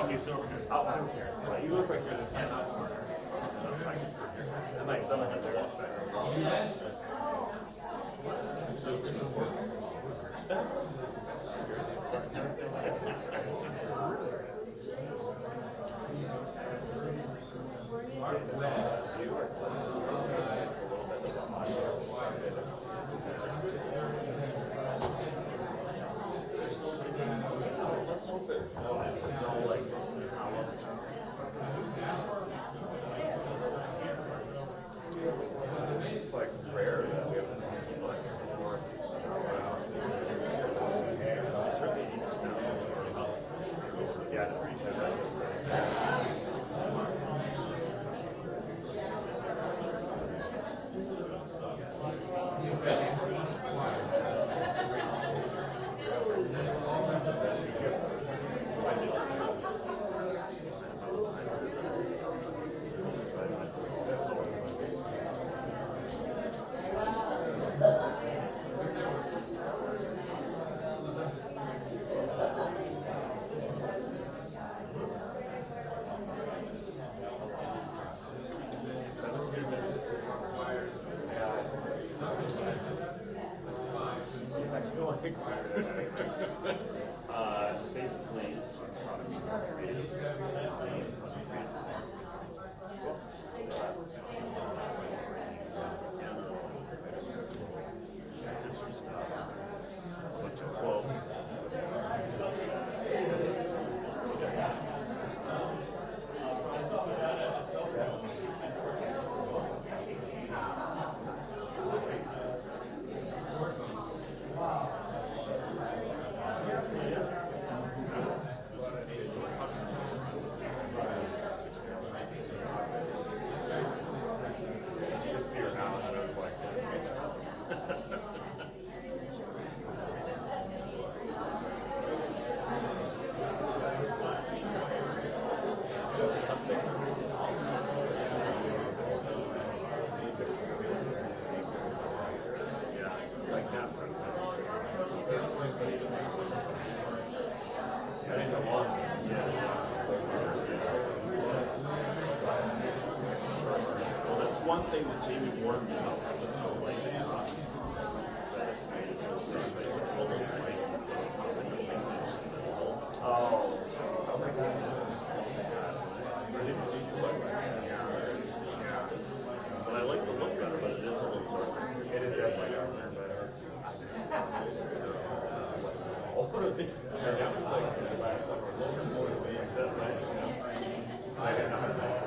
want me to sit over here? Oh, I don't care. Well, you look like you're the standout corner. I can sit here. I might someone has to walk back. It's just important. Let's hope it's not like it's like rare that we have this much before. Yeah, it's pretty good. Basically, a bunch of quotes. One thing that Jamie warned me about with the lights on. Oh my god. But I like the look better, but it is a little darker. It is definitely darker, but that was like the last summer. Is that right? I didn't know how to pass it.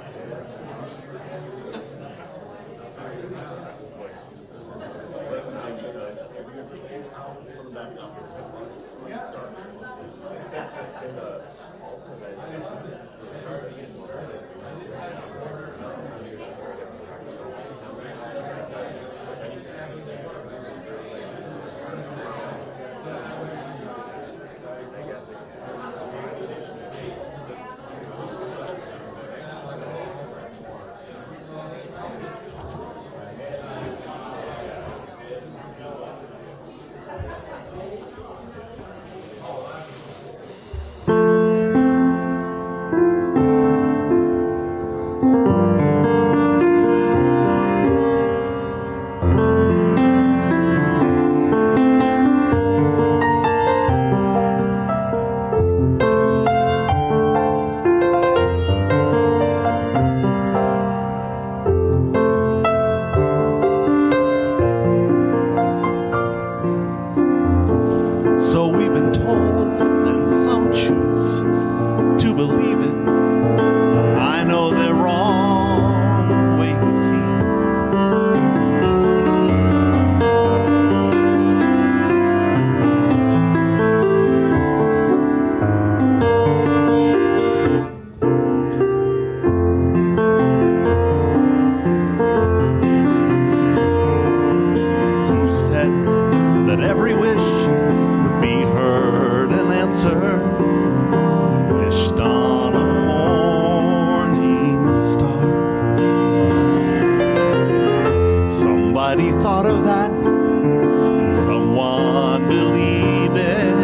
Someone believed it.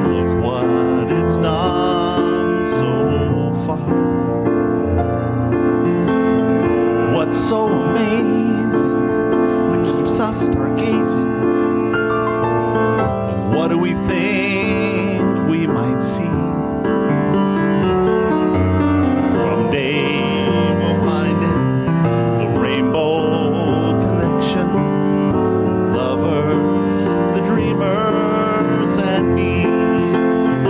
Look what it's done. So what's so amazing that keeps us stargazing? What do we think we might see? Someday we'll find it, the rainbow connection. Lovers, the dreamers, and me.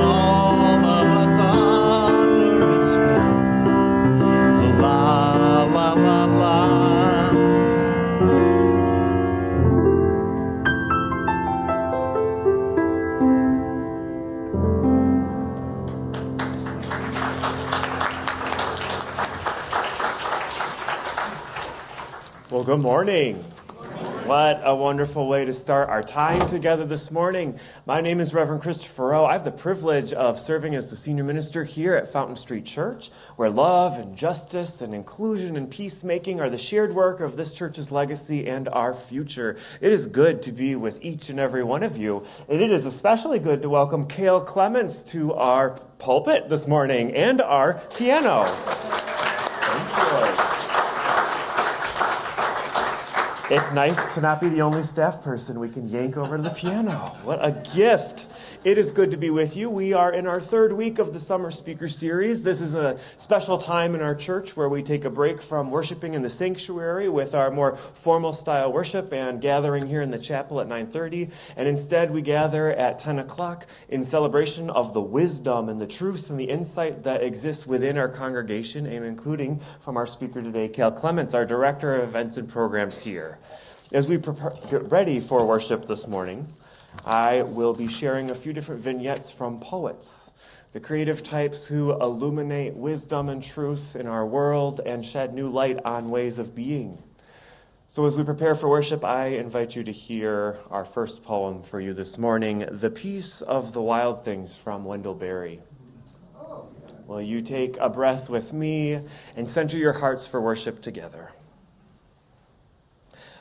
All of us under a spell. The la la la la. Well, good morning. What a wonderful way to start our time together this morning. My name is Reverend Christopher Rowe. I have the privilege of serving as the senior minister here at Fountain Street Church, where love and justice and inclusion and peacemaking are the shared work of this church's legacy and our future. It is good to be with each and every one of you, and it is especially good to welcome Kayle Clements to our pulpit this morning and our piano. Thank you. It's nice to not be the only staff person we can yank over to the piano. What a gift. It is good to be with you. We are in our third week of the Summer Speaker Series. This is a special time in our church where we take a break from worshiping in the sanctuary with our more formal style worship and gathering here in the chapel at 9:30. And instead we gather at 10 o'clock in celebration of the wisdom and the truth and the insight that exists within our congregation, and including from our speaker today, Kayle Clements, our Director of Events and Programs here. As we get ready for worship this morning, I will be sharing a few different vignettes from poets, the creative types who illuminate wisdom and truth in our world and shed new light on ways of being. So as we prepare for worship, I invite you to hear our first poem for you this morning, The Peace of the Wild Things from Wendell Berry. Will you take a breath with me and center your hearts for worship together?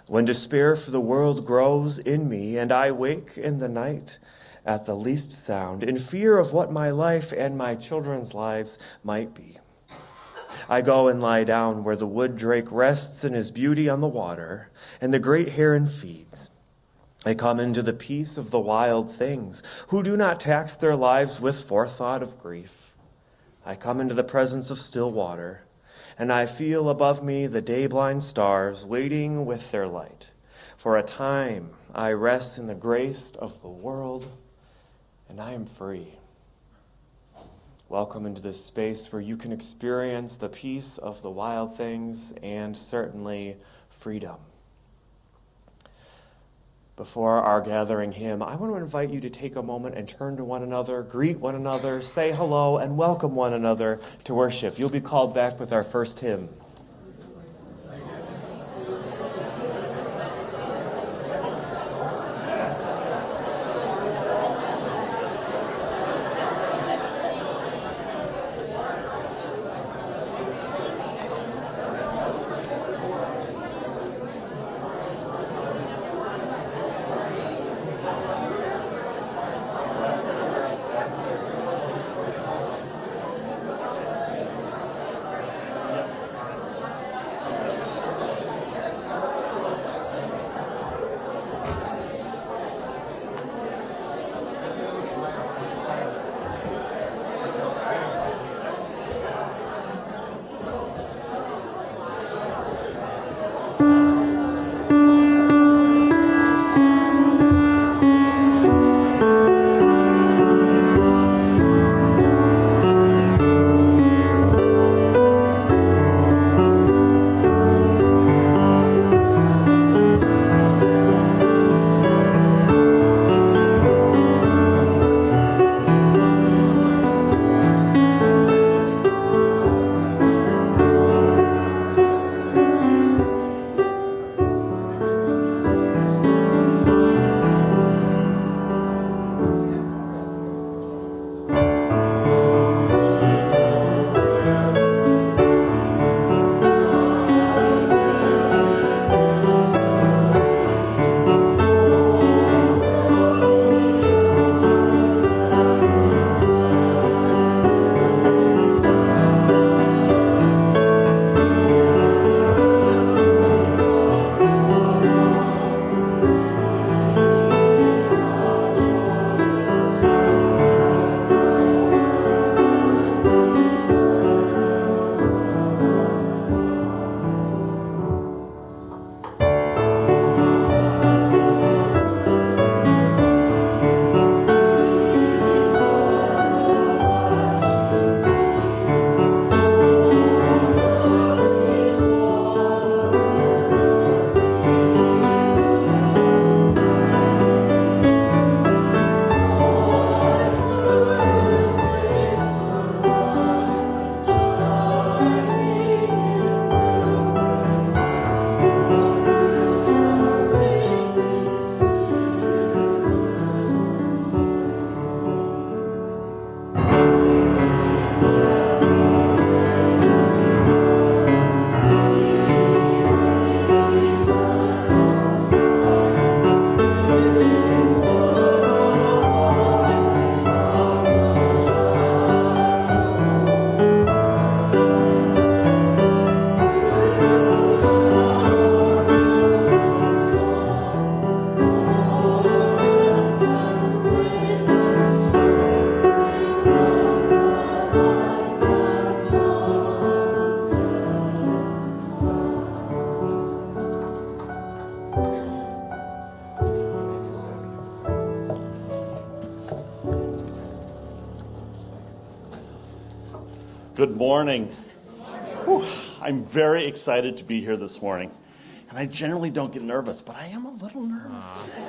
When despair for the world grows in me, and I wake in the night at the least sound, in fear of what my life and my children's lives might be, I go and lie down where the wood drake rests in his beauty on the water, and the great heron feeds. I come into the peace of the wild things, who do not tax their lives with forethought of grief. I come into the presence of still water, and I feel above me the day-blind stars waiting with their light. For a time I rest in the grace of the world, and I am free. Welcome into this space where you can experience the peace of the wild things and certainly freedom. Before our gathering hymn, I want to invite you to take a moment and turn to one another, greet one another, say hello, and welcome one another to worship. You'll be called back with our first hymn. Good morning. Whew, I'm very excited to be here this morning. And I generally don't get nervous, but I am a little nervous today.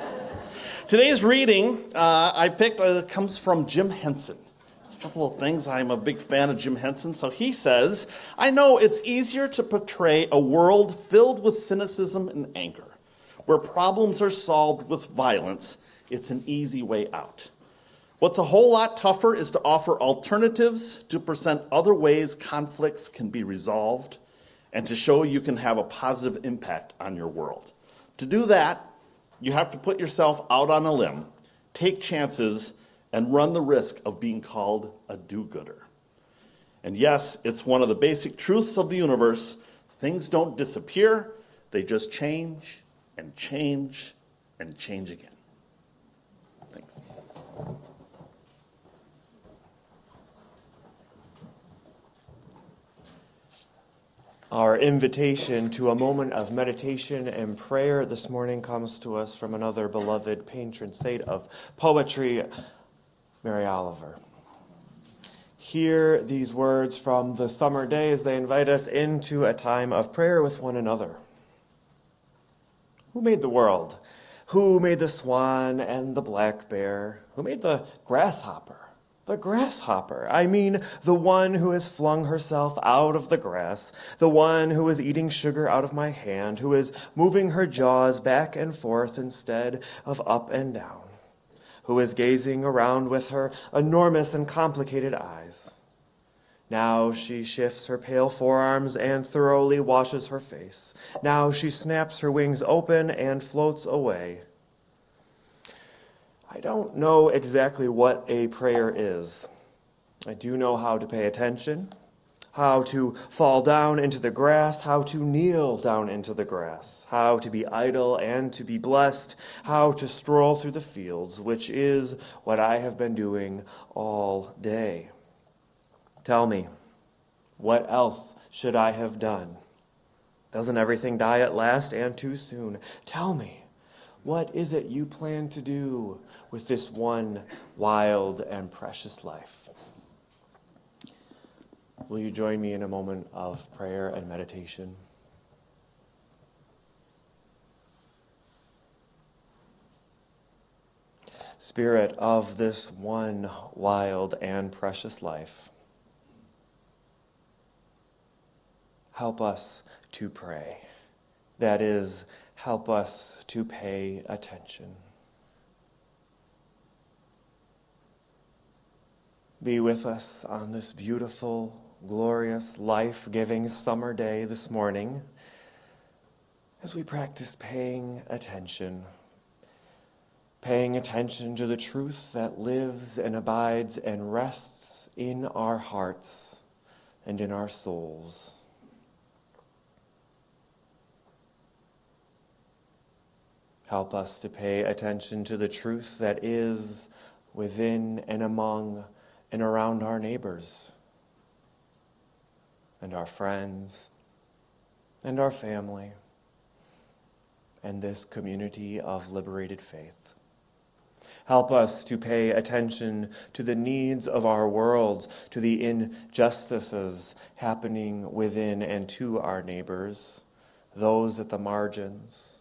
Today's reading I picked comes from Jim Henson. It's a couple of things. I'm a big fan of Jim Henson. So he says, I know it's easier to portray a world filled with cynicism and anger, where problems are solved with violence. It's an easy way out. What's a whole lot tougher is to offer alternatives, to present other ways conflicts can be resolved, and to show you can have a positive impact on your world. To do that, you have to put yourself out on a limb, take chances, and run the risk of being called a do-gooder. And yes, it's one of the basic truths of the universe. Things don't disappear, they just change and change and change again. Thanks. Our invitation to a moment of meditation and prayer this morning comes to us from another beloved patron saint of poetry, Mary Oliver. Hear these words from the summer day as they invite us into a time of prayer with one another. Who made the world? Who made the swan and the black bear? Who made the grasshopper? The grasshopper. I mean, the one who has flung herself out of the grass, the one who is eating sugar out of my hand, who is moving her jaws back and forth instead of up and down, who is gazing around with her enormous and complicated eyes. Now she shifts her pale forearms and thoroughly washes her face. Now she snaps her wings open and floats away. I don't know exactly what a prayer is. I do know how to pay attention, how to fall down into the grass, how to kneel down into the grass, how to be idle and to be blessed, how to stroll through the fields, which is what I have been doing all day. Tell me, what else should I have done? Doesn't everything die at last and too soon? Tell me, what is it you plan to do with this one wild and precious life? Will you join me in a moment of prayer and meditation? Spirit of this one wild and precious life, help us to pray. That is, help us to pay attention. Be with us on this beautiful, glorious, life-giving summer day this morning as we practice paying attention to the truth that lives and abides and rests in our hearts and in our souls. Help us to pay attention to the truth that is within and among and around our neighbors and our friends and our family and this community of liberated faith. Help us to pay attention to the needs of our world, to the injustices happening within and to our neighbors, those at the margins,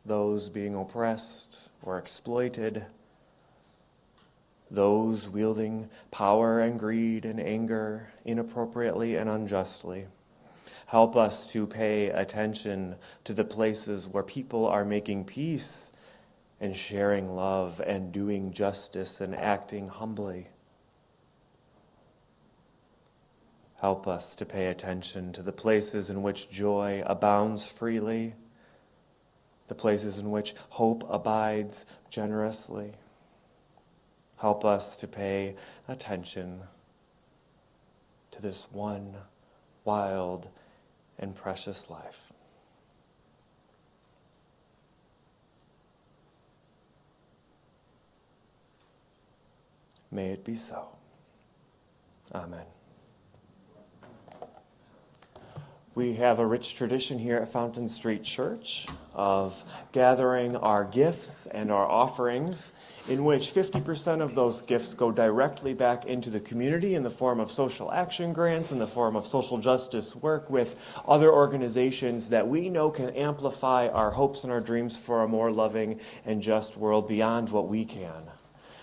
those being oppressed or exploited, those wielding power and greed and anger inappropriately and unjustly. Help us to pay attention to the places where people are making peace and sharing love and doing justice and acting humbly. Help us to pay attention to the places in which joy abounds freely, the places in which hope abides generously. Help us to pay attention to this one wild and precious life. May it be so. Amen. We have a rich tradition here at Fountain Street Church of gathering our gifts and our offerings, in which 50% of those gifts go directly back into the community in the form of social action grants, in the form of social justice work with other organizations that we know can amplify our hopes and our dreams for a more loving and just world beyond what we can.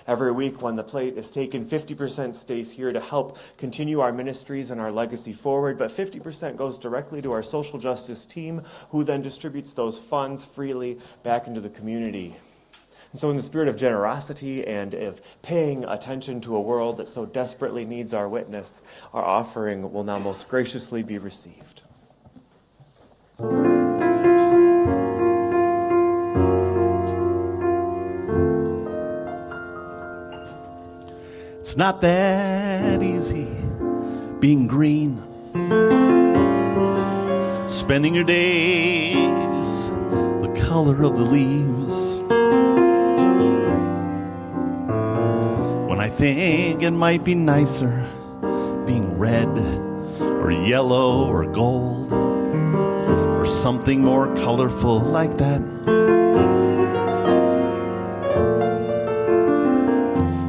Every week when the plate is taken, 50% stays here to help continue our ministries and our legacy forward, but 50% goes directly to our social justice team, who then distributes those funds freely back into the community. And so in the spirit of generosity and of paying attention to a world that so desperately needs our witness, our offering will now most graciously be received. It's not that easy being green, spending your days the color of the leaves. When I think it might be nicer being red or yellow or gold or something more colorful like that.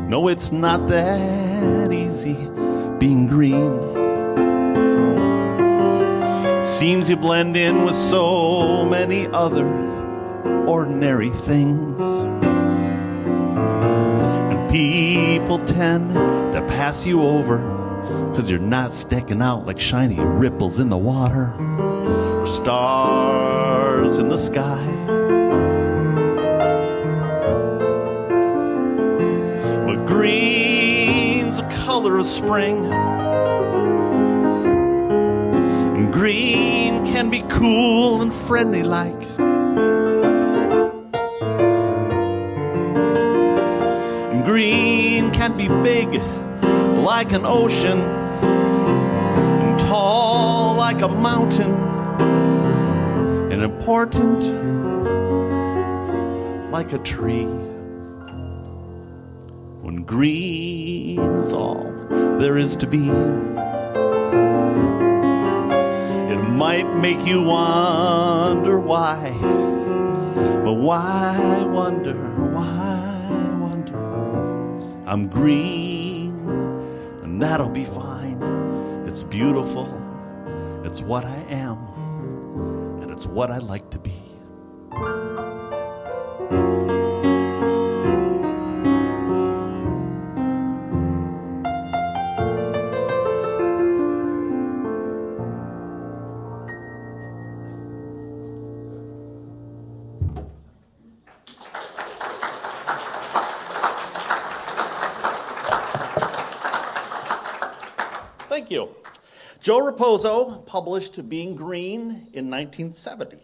No, it's not that easy being green. Seems you blend in with so many other ordinary things. And people tend to pass you over because you're not sticking out like shiny ripples in the water or stars in the sky. Green's the color of spring, and green can be cool and friendly like. And green can be big like an ocean, and tall like a mountain, and important like a tree. When green is all there is to be, it might make you wonder why. But why wonder, why wonder? I'm green, and that'll be fine. It's beautiful, it's what I am, and it's what I like to be. Thank you. Joe Raposo published Being Green in 1970.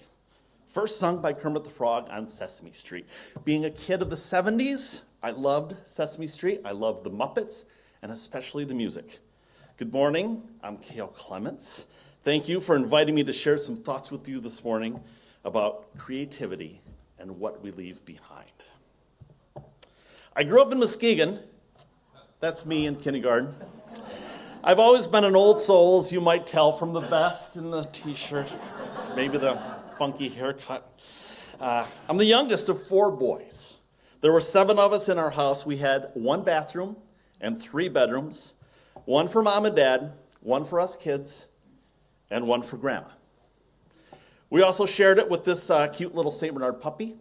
First sung by Kermit the Frog on Sesame Street. Being a kid of the 70s, I loved Sesame Street. I loved the Muppets, and especially the music. Good morning, I'm Kayle Clements. Thank you for inviting me to share some thoughts with you this morning about creativity and what we leave behind. I grew up in Muskegon. That's me in kindergarten. I've always been an old soul, as you might tell from the vest and the t-shirt, maybe the funky haircut. I'm the youngest of 4 boys. There were 7 of us in our house. We had 1 bathroom and 3 bedrooms, 1 for mom and dad, 1 for us kids, and 1 for grandma. We also shared it with this cute little St. Bernard puppy,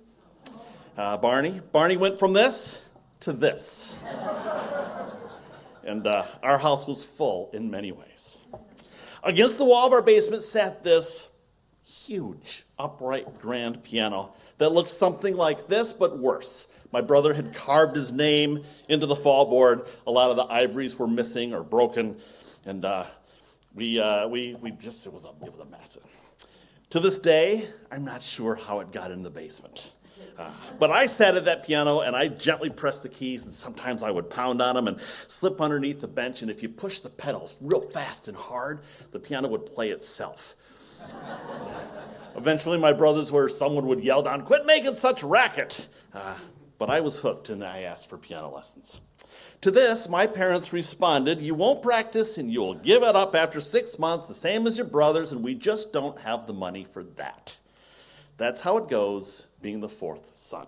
Barney. Barney went from this to this. And our house was full in many ways. Against the wall of our basement sat this huge, upright grand piano that looked something like this, but worse. My brother had carved his name into the fallboard. A lot of the ivories were missing or broken, and it was a mess. To this day, I'm not sure how it got in the basement. But I sat at that piano and I gently pressed the keys, and sometimes I would pound on them and slip underneath the bench, and if you push the pedals real fast and hard, the piano would play itself. Eventually, my brothers someone would yell down, "Quit making such racket!" But I was hooked and I asked for piano lessons. To this, my parents responded, "You won't practice and you'll give it up after 6 months, the same as your brothers, and we just don't have the money for that." That's how it goes, being the fourth son.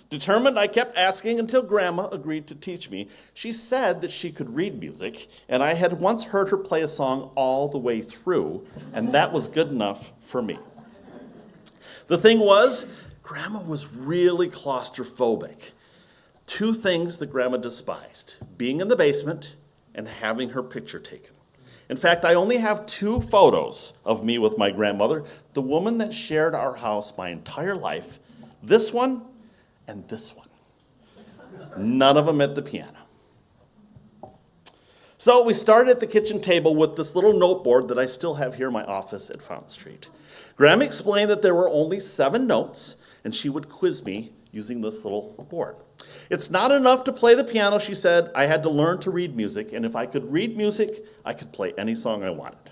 Determined, I kept asking until Grandma agreed to teach me. She said that she could read music, and I had once heard her play a song all the way through, and that was good enough for me. The thing was, Grandma was really claustrophobic. Two things that Grandma despised: being in the basement and having her picture taken. In fact, I only have 2 photos of me with my grandmother, the woman that shared our house my entire life, this one and this one. None of them at the piano. So we started at the kitchen table with this little noteboard that I still have here in my office at Fountain Street. Grandma explained that there were only 7 notes, and she would quiz me using this little board. It's not enough to play the piano, she said. I had to learn to read music, and if I could read music, I could play any song I wanted.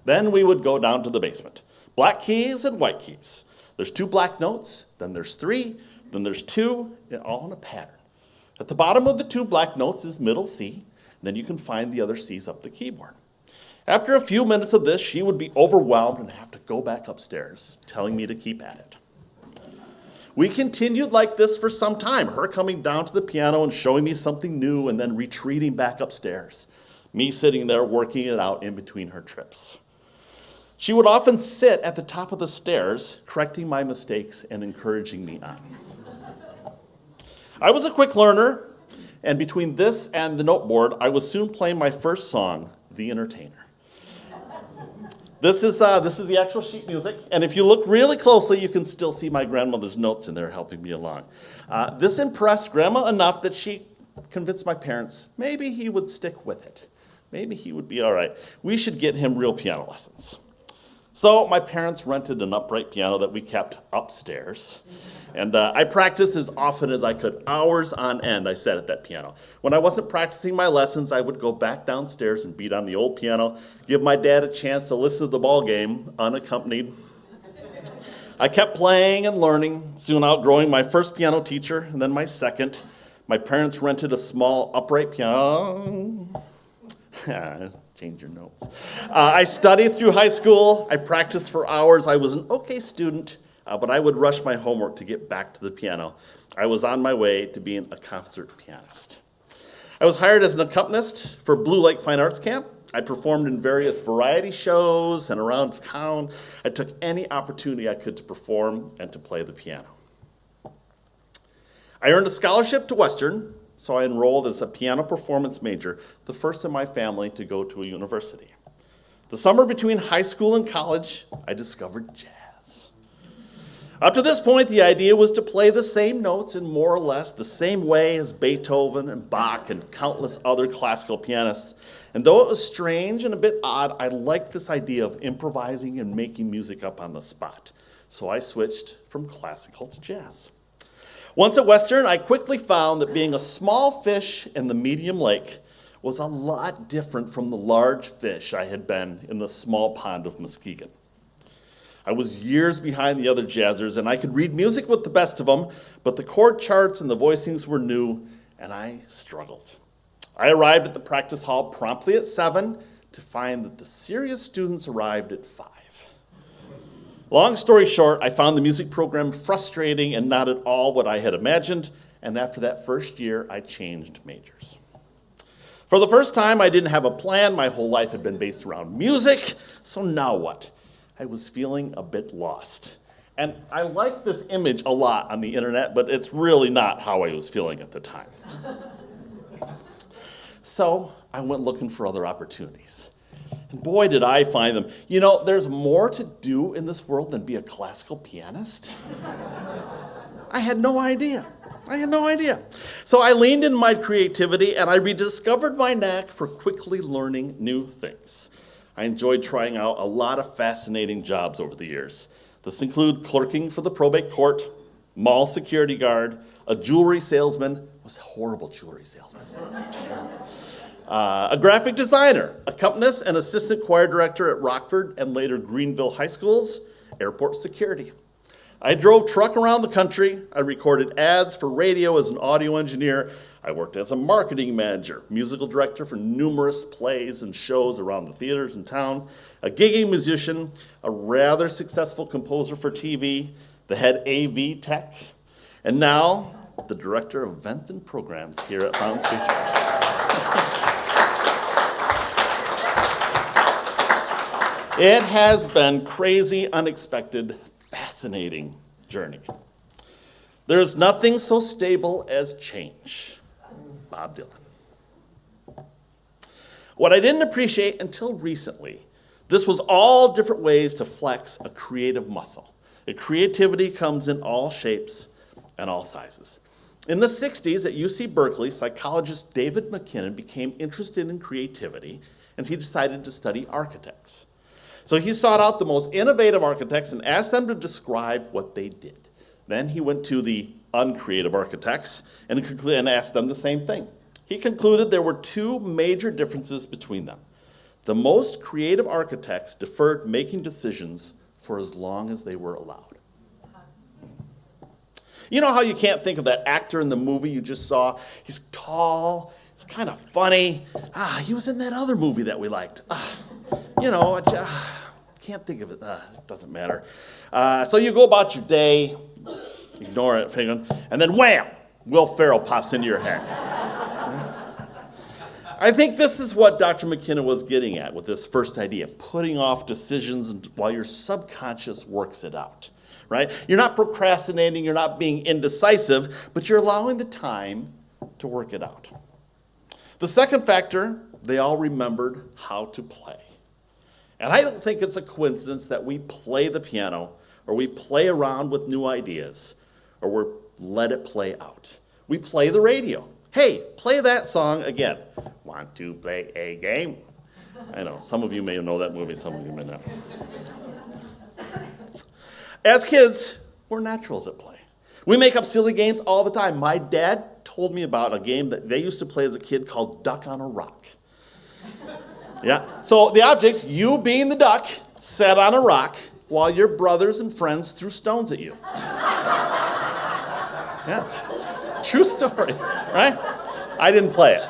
Then we would go down to the basement. Black keys and white keys. There's 2 black notes, then there's 3, then there's 2, all in a pattern. At the bottom of the 2 black notes is middle C, then you can find the other C's up the keyboard. After a few minutes of this, she would be overwhelmed and have to go back upstairs, telling me to keep at it. We continued like this for some time, her coming down to the piano and showing me something new and then retreating back upstairs, me sitting there working it out in between her trips. She would often sit at the top of the stairs, correcting my mistakes and encouraging me on. I was a quick learner, and between this and the noteboard, I was soon playing my first song, The Entertainer. This is the actual sheet music, and if you look really closely, you can still see my grandmother's notes in there helping me along. This impressed Grandma enough that she convinced my parents maybe he would stick with it. Maybe he would be all right. We should get him real piano lessons. So my parents rented an upright piano that we kept upstairs, and I practiced as often as I could. Hours on end I sat at that piano. When I wasn't practicing my lessons, I would go back downstairs and beat on the old piano, give my dad a chance to listen to the ball game unaccompanied. I kept playing and learning, soon outgrowing my first piano teacher and then my second. My parents rented a small upright piano. Change your notes. I studied through high school. I practiced for hours. I was an okay student, but I would rush my homework to get back to the piano. I was on my way to being a concert pianist. I was hired as an accompanist for Blue Lake Fine Arts Camp. I performed in various variety shows and around town. I took any opportunity I could to perform and to play the piano. I earned a scholarship to Western, so I enrolled as a piano performance major, the first in my family to go to a university. The summer between high school and college, I discovered jazz. Up to this point, the idea was to play the same notes in more or less the same way as Beethoven and Bach and countless other classical pianists. And though it was strange and a bit odd, I liked this idea of improvising and making music up on the spot. So I switched from classical to jazz. Once at Western, I quickly found that being a small fish in the medium lake was a lot different from the large fish I had been in the small pond of Muskegon. I was years behind the other jazzers, and I could read music with the best of them, but the chord charts and the voicings were new, and I struggled. I arrived at the practice hall promptly at 7 to find that the serious students arrived at 5. Long story short, I found the music program frustrating and not at all what I had imagined, and after that first year, I changed majors. For the first time, I didn't have a plan. My whole life had been based around music, so now what? I was feeling a bit lost. And I like this image a lot on the internet, but it's really not how I was feeling at the time. So I went looking for other opportunities. And boy, did I find them. You know, there's more to do in this world than be a classical pianist. I had no idea. So I leaned in my creativity and I rediscovered my knack for quickly learning new things. I enjoyed trying out a lot of fascinating jobs over the years. This included clerking for the probate court, mall security guard, a jewelry salesman. I was a horrible jewelry salesman. It was terrible. A graphic designer, accompanist and assistant choir director at Rockford and later Greenville High Schools, airport security. I drove truck around the country. I recorded ads for radio as an audio engineer. I worked as a marketing manager, musical director for numerous plays and shows around the theaters in town, a gigging musician, a rather successful composer for TV, the head AV tech, and now the director of events and programs here at Fountain Street. It has been crazy, unexpected, fascinating journey. There's nothing so stable as change. Bob Dylan. What I didn't appreciate until recently, this was all different ways to flex a creative muscle. Creativity comes in all shapes and all sizes. In the 60s at UC Berkeley, psychologist David McKinnon became interested in creativity, and he decided to study architects. So he sought out the most innovative architects and asked them to describe what they did. Then he went to the uncreative architects and asked them the same thing. He concluded there were two major differences between them. The most creative architects deferred making decisions for as long as they were allowed. You know how you can't think of that actor in the movie you just saw? He's tall, he's kind of funny. He was in that other movie that we liked. Can't think of it. It doesn't matter. So you go about your day, ignore it, and then wham, Will Ferrell pops into your head. I think this is what Dr. McKinnon was getting at with this first idea, putting off decisions while your subconscious works it out, right? You're not procrastinating, you're not being indecisive, but you're allowing the time to work it out. The second factor, they all remembered how to play. And I don't think it's a coincidence that we play the piano, or we play around with new ideas, or we let it play out. We play the radio. Hey, play that song again. Want to play a game? I know, some of you may know that movie, some of you may not. As kids, we're naturals at play. We make up silly games all the time. My dad told me about a game that they used to play as a kid called Duck on a Rock. Yeah, so the object, you being the duck, sat on a rock while your brothers and friends threw stones at you. Yeah, true story, right? I didn't play it.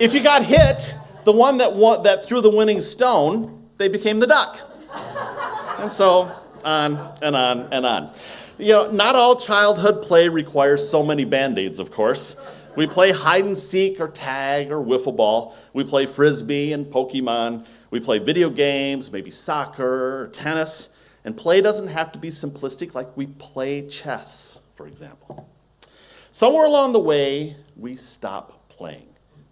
If you got hit, the one that threw the winning stone, they became the duck. And so on and on and on. You know, not all childhood play requires so many Band-Aids, of course. We play hide and seek or tag or wiffle ball. We play frisbee and Pokemon. We play video games, maybe soccer or tennis. And play doesn't have to be simplistic, like we play chess, for example. Somewhere along the way, we stop playing.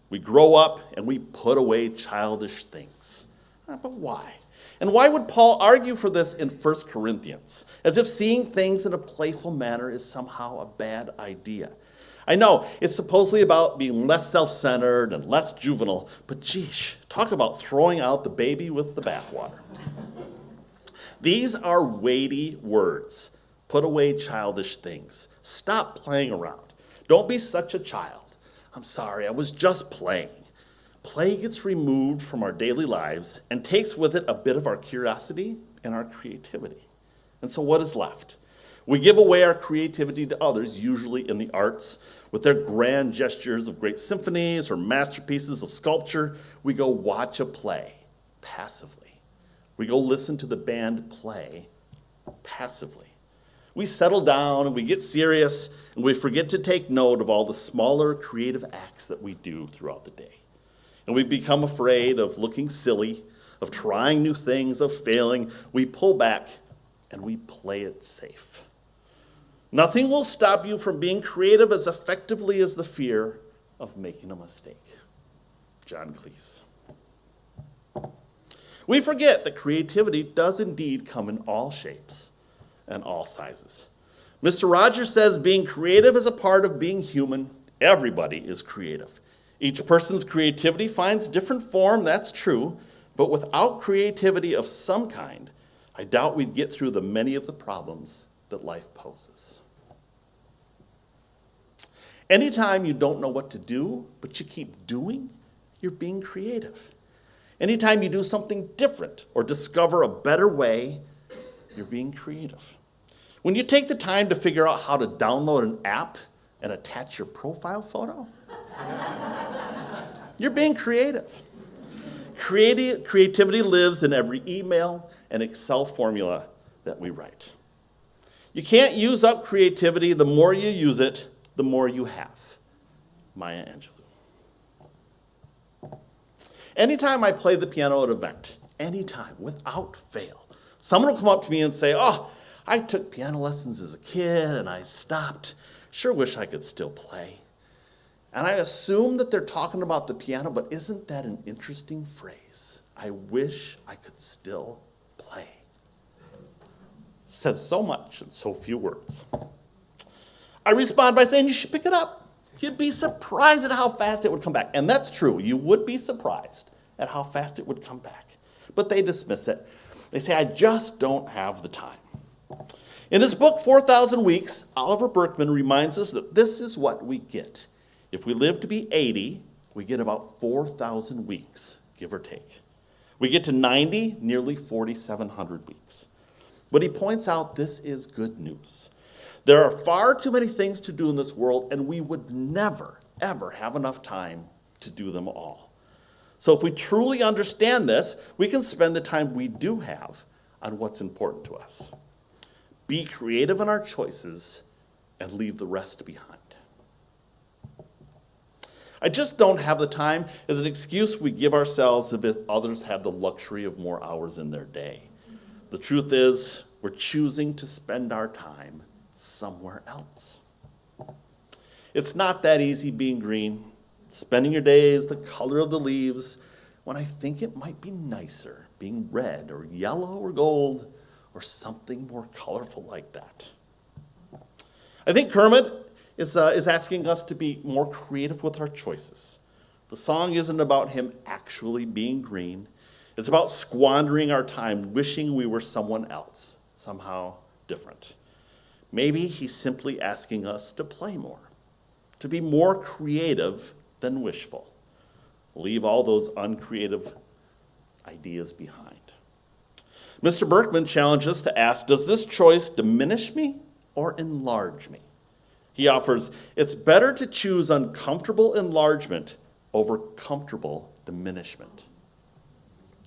We grow up and we put away childish things. But why? And why would Paul argue for this in 1 Corinthians? As if seeing things in a playful manner is somehow a bad idea. I know, it's supposedly about being less self-centered and less juvenile, but geesh, talk about throwing out the baby with the bathwater. These are weighty words. Put away childish things. Stop playing around. Don't be such a child. I'm sorry, I was just playing. Play gets removed from our daily lives and takes with it a bit of our curiosity and our creativity. And so what is left? We give away our creativity to others, usually in the arts, with their grand gestures of great symphonies or masterpieces of sculpture. We go watch a play passively. We go listen to the band play passively. We settle down and we get serious and we forget to take note of all the smaller creative acts that we do throughout the day. And we become afraid of looking silly, of trying new things, of failing. We pull back and we play it safe. Nothing will stop you from being creative as effectively as the fear of making a mistake. John Cleese. We forget that creativity does indeed come in all shapes and all sizes. Mr. Rogers says being creative is a part of being human. Everybody is creative. Each person's creativity finds different form, that's true, but without creativity of some kind, I doubt we'd get through the many of the problems that life poses. Anytime you don't know what to do, but you keep doing, you're being creative. Anytime you do something different or discover a better way, you're being creative. When you take the time to figure out how to download an app and attach your profile photo, you're being creative. Creativity lives in every email and Excel formula that we write. You can't use up creativity. The more you use it, the more you have. Maya Angelou. Anytime I play the piano at an event, anytime, without fail, someone will come up to me and say, "Oh, I took piano lessons as a kid and I stopped. Sure wish I could still play." And I assume that they're talking about the piano, but isn't that an interesting phrase? I wish I could still play. Says so much in so few words. I respond by saying you should pick it up. You'd be surprised at how fast it would come back. And that's true. You would be surprised at how fast it would come back. But they dismiss it. They say, I just don't have the time. In his book, 4,000 Weeks, Oliver Burkeman reminds us that this is what we get. If we live to be 80, we get about 4,000 weeks, give or take. We get to 90, nearly 4,700 weeks. But he points out this is good news. There are far too many things to do in this world, and we would never, ever have enough time to do them all. So if we truly understand this, we can spend the time we do have on what's important to us. Be creative in our choices and leave the rest behind. I just don't have the time is an excuse we give ourselves if others have the luxury of more hours in their day. The truth is, we're choosing to spend our time somewhere else. It's not that easy being green, spending your days the color of the leaves, when I think it might be nicer being red or yellow or gold or something more colorful like that. I think Kermit is asking us to be more creative with our choices. The song isn't about him actually being green. It's about squandering our time wishing we were someone else, somehow different. Maybe he's simply asking us to play more, to be more creative than wishful. Leave all those uncreative ideas behind. Mr. Berkman challenged us to ask, does this choice diminish me or enlarge me? He offers, it's better to choose uncomfortable enlargement over comfortable diminishment.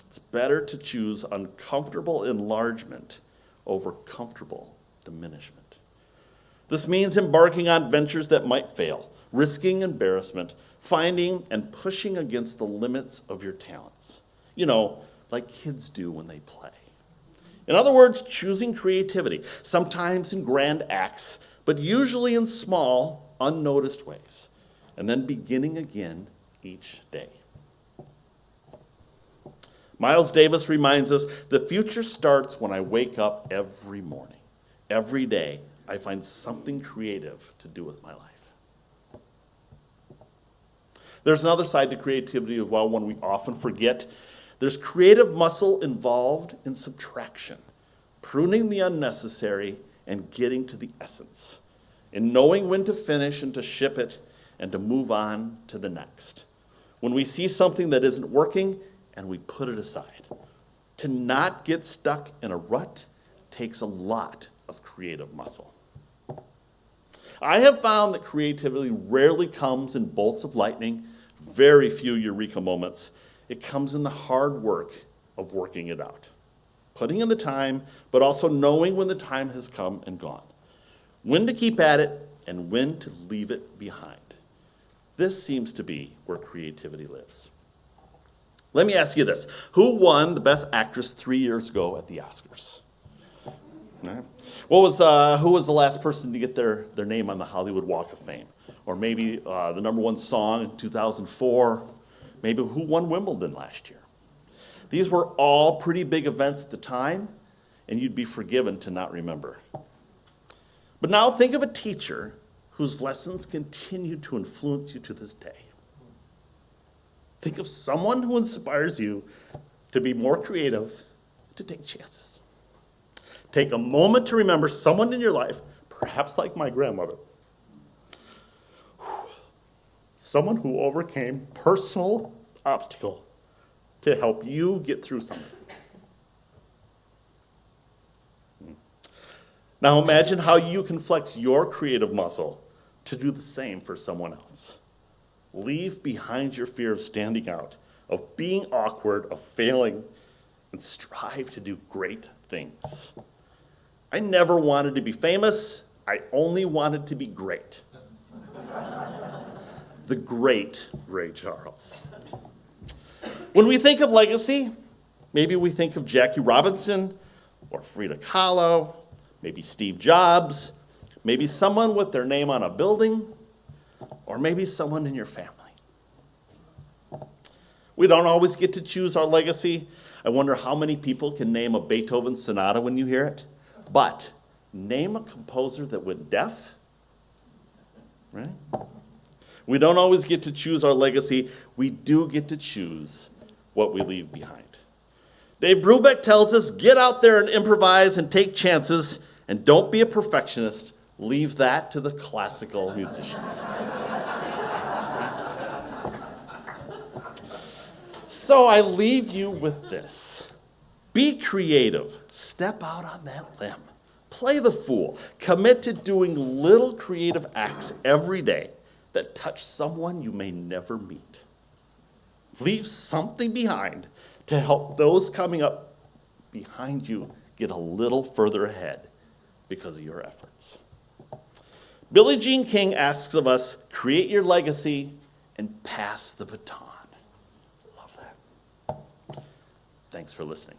It's better to choose uncomfortable enlargement over comfortable diminishment. This means embarking on ventures that might fail, risking embarrassment, finding and pushing against the limits of your talents. You know, like kids do when they play. In other words, choosing creativity, sometimes in grand acts, but usually in small, unnoticed ways, and then beginning again each day. Miles Davis reminds us, the future starts when I wake up every morning. Every day, I find something creative to do with my life. There's another side to creativity as well, one we often forget. There's creative muscle involved in subtraction, pruning the unnecessary and getting to the essence, and knowing when to finish and to ship it and to move on to the next. When we see something that isn't working, and we put it aside. To not get stuck in a rut takes a lot of creative muscle. I have found that creativity rarely comes in bolts of lightning, very few eureka moments. It comes in the hard work of working it out. Putting in the time, but also knowing when the time has come and gone. When to keep at it and when to leave it behind. This seems to be where creativity lives. Let me ask you this. Who won the Best Actress 3 years ago at the Oscars? Right. Who was the last person to get their name on the Hollywood Walk of Fame? Or maybe the number one song in 2004? Maybe who won Wimbledon last year? These were all pretty big events at the time, and you'd be forgiven to not remember. But now think of a teacher whose lessons continue to influence you to this day. Think of someone who inspires you to be more creative, to take chances. Take a moment to remember someone in your life, perhaps like my grandmother, someone who overcame personal obstacle to help you get through something. Now imagine how you can flex your creative muscle to do the same for someone else. Leave behind your fear of standing out, of being awkward, of failing, and strive to do great things. I never wanted to be famous. I only wanted to be great. The great Ray Charles. When we think of legacy, maybe we think of Jackie Robinson or Frida Kahlo, maybe Steve Jobs, maybe someone with their name on a building, or maybe someone in your family. We don't always get to choose our legacy. I wonder how many people can name a Beethoven sonata when you hear it. But name a composer that went deaf, right? We don't always get to choose our legacy. We do get to choose what we leave behind. Dave Brubeck tells us, get out there and improvise and take chances, and don't be a perfectionist. Leave that to the classical musicians. So I leave you with this. Be creative. Step out on that limb. Play the fool. Commit to doing little creative acts every day that touch someone you may never meet. Leave something behind to help those coming up behind you get a little further ahead because of your efforts. Billie Jean King asks of us, create your legacy and pass the baton. Love that. Thanks for listening.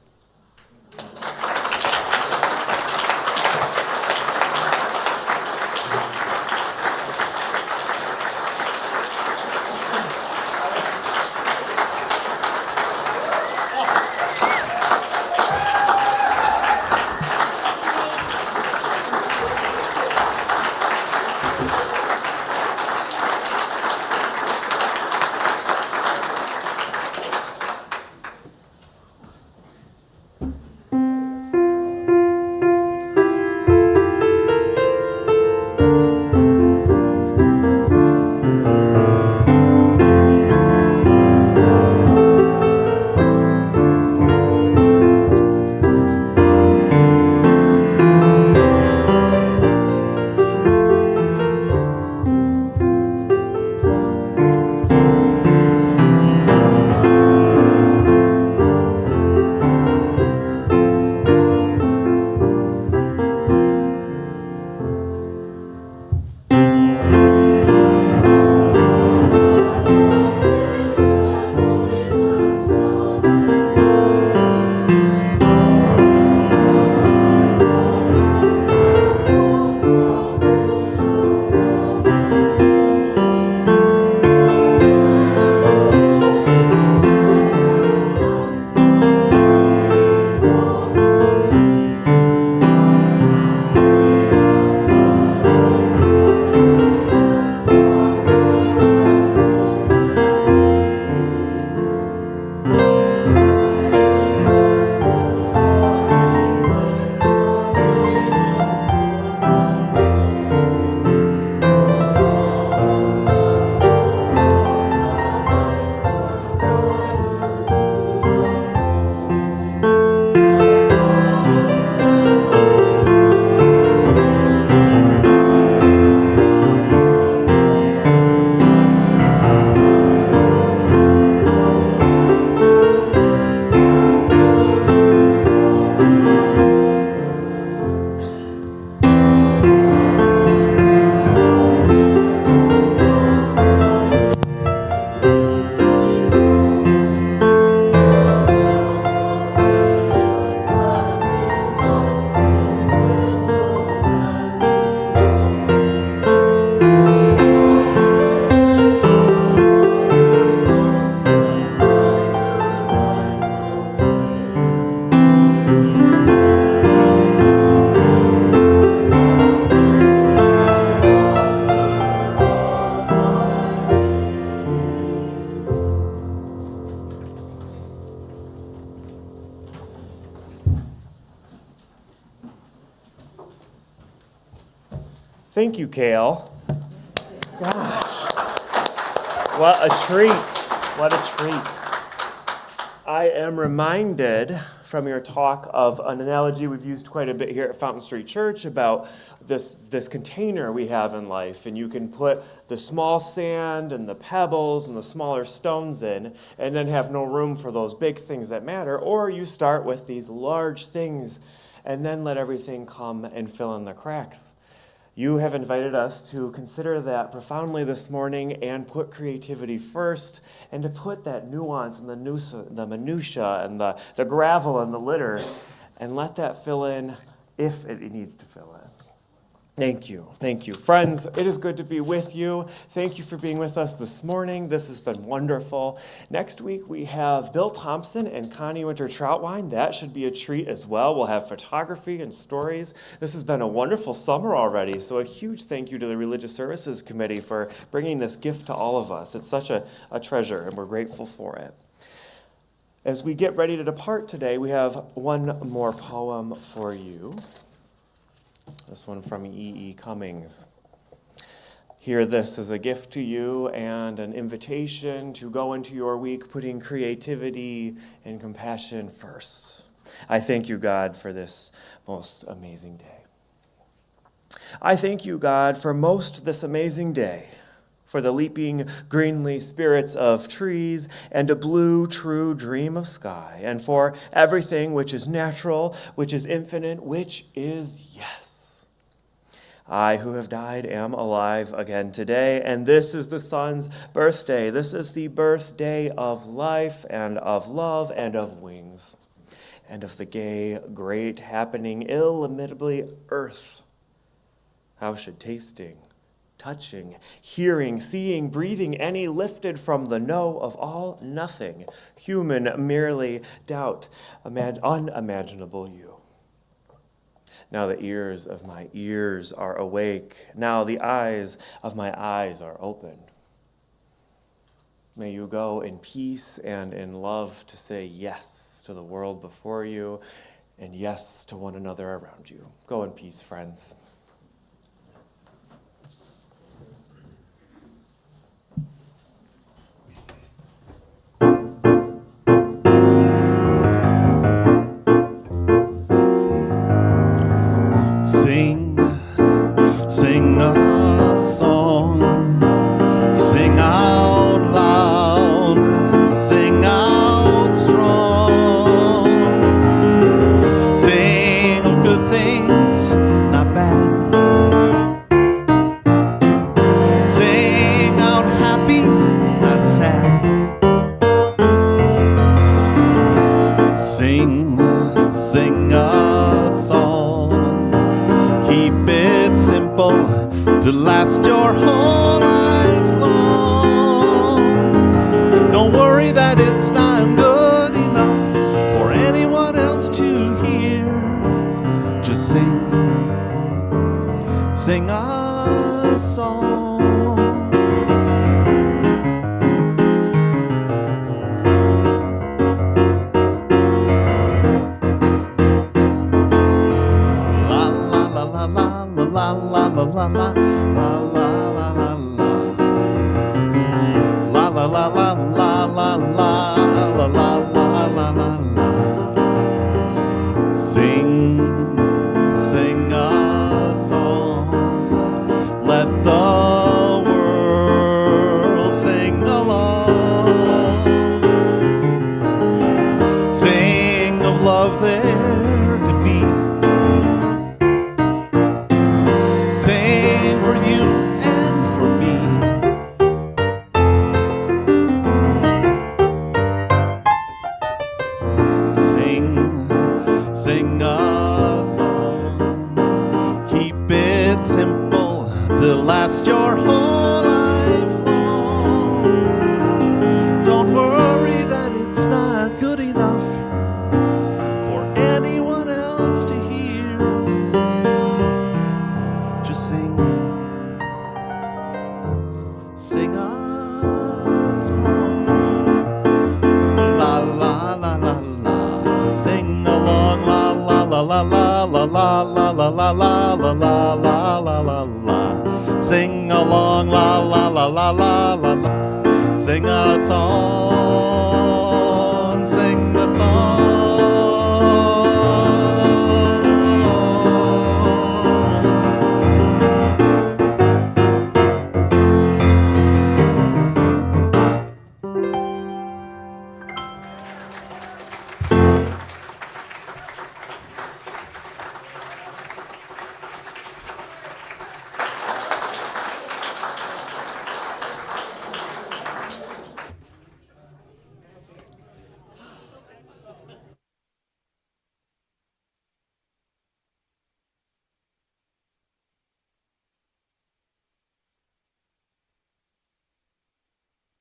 Thank you, Kayle. Gosh, what a treat. What a treat. I am reminded from your talk of an analogy we've used quite a bit here at Fountain Street Church about this container we have in life, and you can put the small sand and the pebbles and the smaller stones in and then have no room for those big things that matter, or you start with these large things and then let everything come and fill in the cracks. You have invited us to consider that profoundly this morning and put creativity first, and to put that nuance and the minutia and the gravel and the litter, and let that fill in if it needs to fill in. Thank you. Thank you. Friends, it is good to be with you. Thank you for being with us this morning. This has been wonderful. Next week, we have Bill Thompson and Connie Winter-Troutwine. That should be a treat as well. We'll have photography and stories. This has been a wonderful summer already, so a huge thank you to the Religious Services Committee for bringing this gift to all of us. It's such a treasure, and we're grateful for it. As we get ready to depart today, we have one more poem for you. This one from E.E. Cummings. Hear this as a gift to you and an invitation to go into your week putting creativity and compassion first. I thank you, God, for this most amazing day. I thank you, God, for this amazing day, for the leaping greenly spirits of trees and a blue, true dream of sky, and for everything which is natural, which is infinite, which is yes. I who have died am alive again today, and this is the Son's birthday. This is the birthday of life and of love and of wings, and of the gay, great, happening, illimitably earth. How should tasting, touching, hearing, seeing, breathing, any lifted from the no of all nothing, human merely doubt, unimaginable you? Now the ears of my ears are awake. Now the eyes of my eyes are opened. May you go in peace and in love to say yes to the world before you and yes to one another around you. Go in peace, friends. Sing a song, sing out loud, sing out strong, sing of good things, not bad, sing out happy, not sad, sing a song, keep it simple to last your whole life long. Don't worry that it's not good enough for anyone else to hear. Just sing a song. La la la la la la la la la la. La la la la la la la la la la la la. Sing a song. Let the world sing along. Sing of love there could be. Sing for you and for me. Sing a song, keep it simple to last your whole life long. Don't worry that it's not good enough for anyone else to hear. Just sing a song. La la la la la. Sing along, la la la la la la la la la la la la la la la la la. Sing along, la la la la la la la. Sing a song.